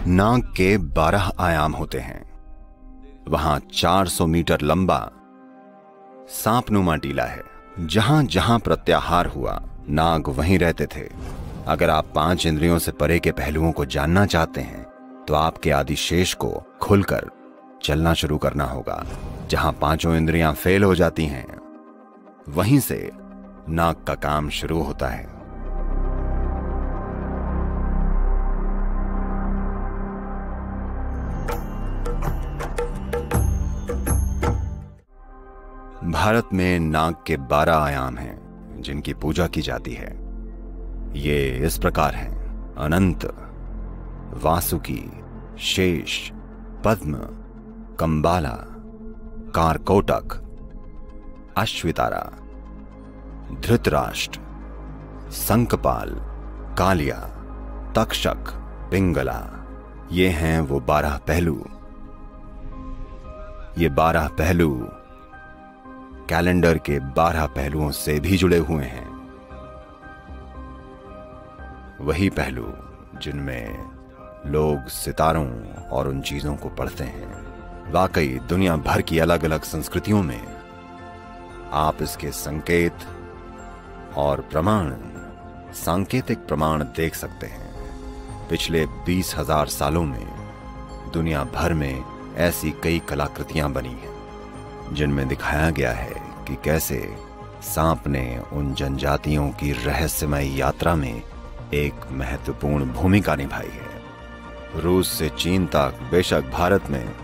नाग के 12 आयाम होते हैं। वहां 400 मीटर लंबा सांपनुमा टीला है। जहां जहां प्रत्याहार हुआ, नाग वहीं रहते थे। अगर आप 5 इंद्रियों से परे के पहलुओं को जानना चाहते हैं तो आपके आदिशेष को खुलकर चलना शुरू करना होगा। जहां 5 इंद्रियां फेल हो जाती हैं, वहीं से नाग का काम शुरू होता है। भारत में नाग के 12 आयाम हैं जिनकी पूजा की जाती है। ये इस प्रकार हैं: अनंत, वासुकी, शेष, पद्म, कंबाला, कारकोटक, अश्वितारा, धृतराष्ट्र, संकपाल, कालिया, तक्षक, पिंगला। ये हैं वो 12 पहलू। ये 12 पहलू कैलेंडर के 12 पहलुओं से भी जुड़े हुए हैं। वही पहलू जिनमें लोग सितारों और उन चीजों को पढ़ते हैं। वाकई दुनिया भर की अलग अलग संस्कृतियों में आप इसके संकेत और प्रमाण, सांकेतिक प्रमाण देख सकते हैं। पिछले 20,000 सालों में दुनिया भर में ऐसी कई कलाकृतियां बनी हैं जिनमें दिखाया गया है कि कैसे सांप ने उन जनजातियों की रहस्यमय यात्रा में एक महत्वपूर्ण भूमिका निभाई है। रूस से चीन तक, बेशक भारत में,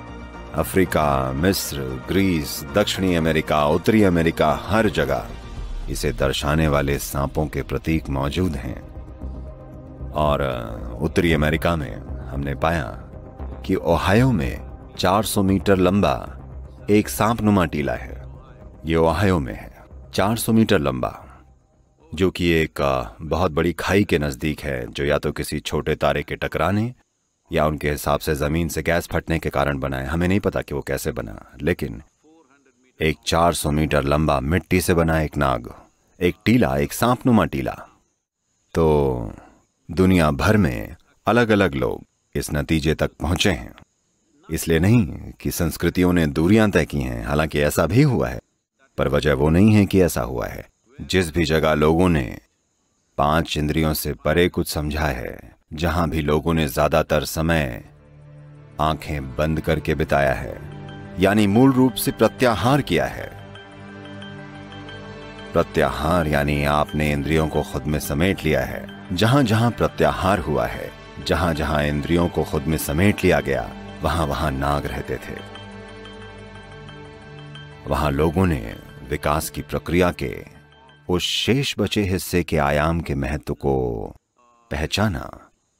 अफ्रीका, मिस्र, ग्रीस, दक्षिणी अमेरिका, उत्तरी अमेरिका, हर जगह इसे दर्शाने वाले सांपों के प्रतीक मौजूद हैं। और उत्तरी अमेरिका में हमने पाया कि ओहायो में 400 मीटर लंबा एक सांपनुमा टीला है। ये ओहायो में है, 400 मीटर लंबा, जो कि एक बहुत बड़ी खाई के नजदीक है, जो या तो किसी छोटे तारे के टकराने या उनके हिसाब से जमीन से गैस फटने के कारण बना है। हमें नहीं पता कि वो कैसे बना, लेकिन एक 400 मीटर लंबा मिट्टी से बना एक नाग, एक टीला, एक सांपनुमा टीला। तो दुनिया भर में अलग अलग लोग इस नतीजे तक पहुंचे हैं। इसलिए नहीं कि संस्कृतियों ने दूरियां तय की हैं, हालांकि ऐसा भी हुआ है, पर वजह वो नहीं है कि ऐसा हुआ है। जिस भी जगह लोगों ने 5 इंद्रियों से परे कुछ समझा है, जहां भी लोगों ने ज्यादातर समय आंखें बंद करके बिताया है, यानी मूल रूप से प्रत्याहार किया है। प्रत्याहार यानी आपने इंद्रियों को खुद में समेट लिया है। जहां जहां प्रत्याहार हुआ है, जहां जहां इंद्रियों को खुद में समेट लिया गया, वहां वहां नाग रहते थे। वहां लोगों ने विकास की प्रक्रिया के उस शेष बचे हिस्से के आयाम के महत्व को पहचाना,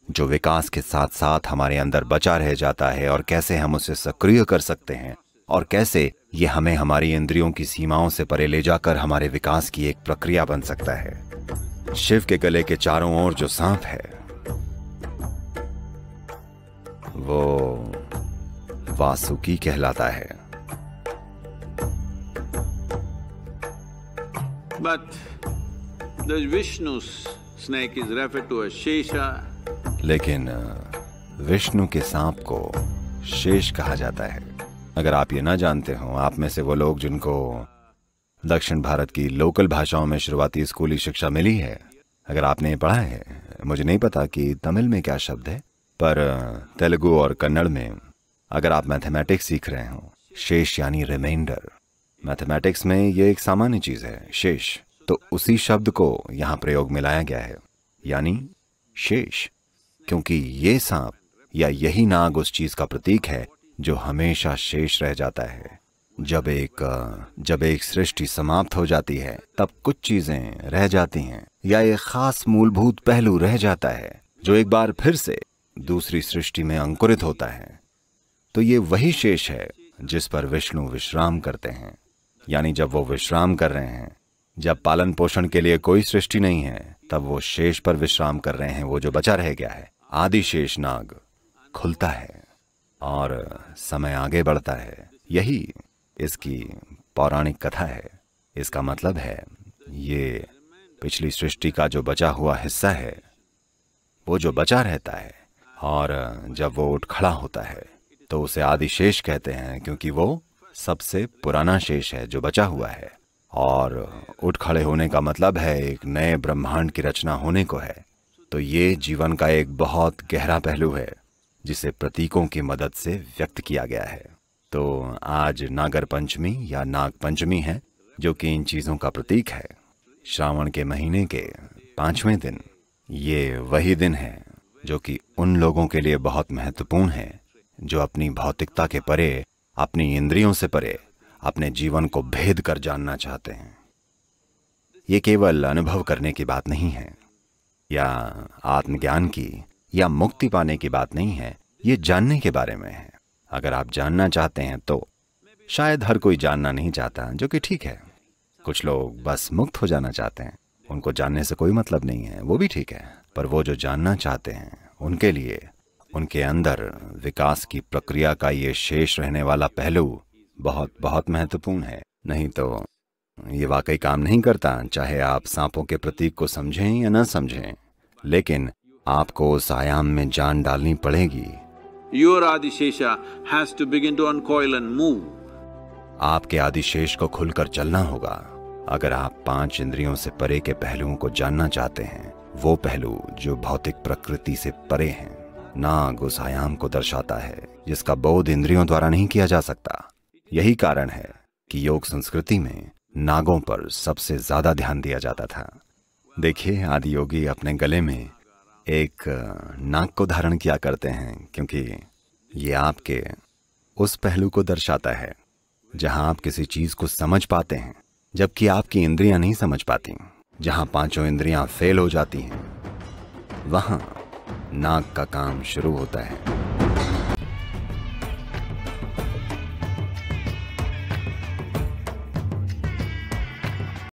जो विकास के साथ साथ हमारे अंदर बचा रह जाता है, और कैसे हम उसे सक्रिय कर सकते हैं, और कैसे ये हमें हमारी इंद्रियों की सीमाओं से परे ले जाकर हमारे विकास की एक प्रक्रिया बन सकता है। शिव के गले के चारों ओर जो सांप है, वो वासुकी कहलाता है। But the Vishnu's snake is referred to as Shesha. लेकिन विष्णु के सांप को शेष कहा जाता है। अगर आप ये ना जानते हो, आप में से वो लोग जिनको दक्षिण भारत की लोकल भाषाओं में शुरुआती स्कूली शिक्षा मिली है, अगर आपने पढ़ा है, मुझे नहीं पता कि तमिल में क्या शब्द है, पर तेलुगु और कन्नड़ में अगर आप मैथमेटिक्स सीख रहे हो, शेष यानी रिमाइंडर। मैथमेटिक्स में ये एक सामान्य चीज है, शेष। तो उसी शब्द को यहां प्रयोग में लाया गया है, यानी शेष, क्योंकि ये सांप या यही नाग उस चीज का प्रतीक है जो हमेशा शेष रह जाता है। जब एक सृष्टि समाप्त हो जाती है, तब कुछ चीजें रह जाती हैं, या एक खास मूलभूत पहलू रह जाता है जो एक बार फिर से दूसरी सृष्टि में अंकुरित होता है। तो ये वही शेष है जिस पर विष्णु विश्राम करते हैं। यानी जब वो विश्राम कर रहे हैं, जब पालन पोषण के लिए कोई सृष्टि नहीं है, तब वो शेष पर विश्राम कर रहे हैं। वो जो बचा रह गया है, आदिशेष नाग, खुलता है और समय आगे बढ़ता है। यही इसकी पौराणिक कथा है। इसका मतलब है ये पिछली सृष्टि का जो बचा हुआ हिस्सा है, वो जो बचा रहता है और जब वो उठ खड़ा होता है तो उसे आदिशेष कहते हैं, क्योंकि वो सबसे पुराना शेष है जो बचा हुआ है। और उठ खड़े होने का मतलब है एक नए ब्रह्मांड की रचना होने को है। तो ये जीवन का एक बहुत गहरा पहलू है जिसे प्रतीकों की मदद से व्यक्त किया गया है। तो आज नागर पंचमी या नाग पंचमी है, जो कि इन चीज़ों का प्रतीक है। श्रावण के महीने के 5वें दिन ये वही दिन है जो कि उन लोगों के लिए बहुत महत्वपूर्ण है जो अपनी भौतिकता के परे, अपनी इंद्रियों से परे अपने जीवन को भेद कर जानना चाहते हैं। ये केवल अनुभव करने की बात नहीं है या आत्मज्ञान की या मुक्ति पाने की बात नहीं है, ये जानने के बारे में है। अगर आप जानना चाहते हैं तो शायद हर कोई जानना नहीं चाहता, जो कि ठीक है। कुछ लोग बस मुक्त हो जाना चाहते हैं, उनको जानने से कोई मतलब नहीं है, वो भी ठीक है। पर वो जो जानना चाहते हैं उनके लिए उनके अंदर विकास की प्रक्रिया का ये शेष रहने वाला पहलू बहुत बहुत महत्वपूर्ण है। नहीं तो ये वाकई काम नहीं करता। चाहे आप सांपों के प्रतीक को समझें या न समझें, लेकिन आपको उस आयाम में जान डालनी पड़ेगी। Your Adishesha has to begin to uncoil and move. आपके आदिशेष को खुलकर चलना होगा। अगर आप 5 इंद्रियों से परे के पहलुओं को जानना चाहते हैं, वो पहलू जो भौतिक प्रकृति से परे हैं। नाग उस आयाम को दर्शाता है जिसका बोध इंद्रियों द्वारा नहीं किया जा सकता। यही कारण है कि योग संस्कृति में नागों पर सबसे ज्यादा ध्यान दिया जाता था। देखिए, आदि योगी अपने गले में एक नाग को धारण किया करते हैं, क्योंकि ये आपके उस पहलू को दर्शाता है जहां आप किसी चीज को समझ पाते हैं, जबकि आपकी इंद्रियां नहीं समझ पाती। जहां 5 इंद्रियां फेल हो जाती हैं, वहां नाग का काम शुरू होता है।